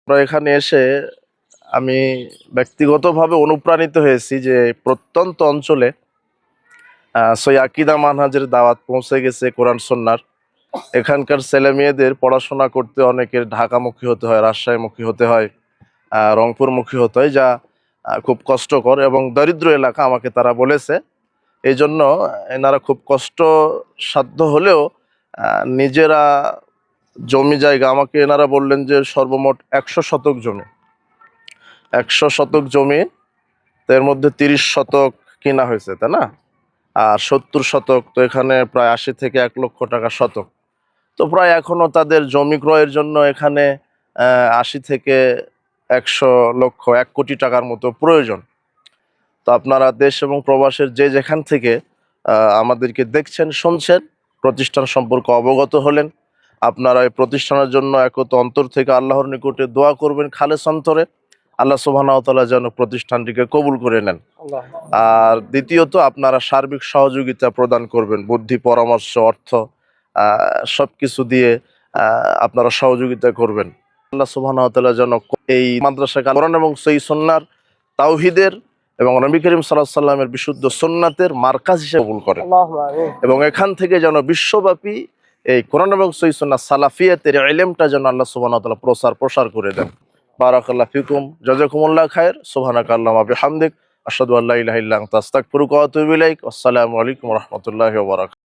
আমরা এখানে এসে আমি ব্যক্তিগতভাবে অনুপ্রাণিত হয়েছি যে প্রত্যন্ত অঞ্চলে সই আকিদা মানহাজের দাওয়াত পৌঁছে গেছে কোরআন সুন্নাহর। এখানকার ছেলে মেয়েদের পড়াশোনা করতে অনেকের ঢাকামুখী হতে হয়, রাজশাহীমুখী হতে হয়, রংপুরমুখী হতে হয়, যা খুব কষ্টকর এবং দরিদ্র এলাকা আমাকে তারা বলেছে। এই জন্য এনারা খুব কষ্ট সাধ্য হলেও নিজেরা জমি জায়গা আমাকে এনারা বললেন যে সর্বমোট 100 শতক জমি, 100 শতক জমি, এর মধ্যে 30 শতক কিনা হয়েছে, তাই না? আর 70 শতক, তো এখানে প্রায় 80 থেকে 1 লক্ষ টাকা শতক। তো প্রায় এখনো তাদের জমি ক্রয়ের জন্য এখানে 80 থেকে 100 লক্ষ 1 কোটি টাকার মতো প্রয়োজন। তো আপনারা দেশ এবং প্রবাসের যে যেখান থেকে আমাদেরকে দেখছেন, শুনছেন, প্রতিষ্ঠান সম্পর্কে অবগত হলেন, আপনারা এই প্রতিষ্ঠানের জন্য একত অন্তর থেকে আল্লাহর নিকটে দোয়া করবেন খালেস অন্তরে। আল্লাহ সুবহানাহু ওয়া তাআলা যেন প্রতিষ্ঠানটিকে কবুল করে নেন। আর দ্বিতীয়ত, আপনারা সার্বিক সহযোগিতা প্রদান করবেন, বুদ্ধি, পরামর্শ, অর্থ, সবকিছু দিয়ে আপনারা সহযোগিতা করবেন। আল্লাহ সুবহানাহু ওয়া তাআলা যেন এই মাদ্রাসাকে কোরআন এবং সহিহ সুন্নাহর, তাওহীদের এবং নবী করিম সাল্লাল্লাহু আলাইহি ওয়াসাল্লামের বিশুদ্ধ সুন্নাতের মারকাজ হিসেবে কবুল করেন, এবং এখান থেকে যেন বিশ্বব্যাপী এই কোরআন এবং সহিহ সুন্নাহ সালাফিয়াতের ইলমটা যেন আল্লাহ সুবহানাহু ওয়া তাআলা প্রসার করে দেন। বারাকাল্লাহু ফিকুম, জাযাকুমুল্লাহ খায়র, সুবহানাকা আল্লাহুম্মা বিহামদিক, আশহাদু আল্লা ইলাহা ইল্লা আনতা আস্তাগফিরুকা ওয়া আতুবু ইলাইক। আসসালামু আলাইকুম ওয়া রাহমাতুল্লাহি ওয়া বারাকাতুহু।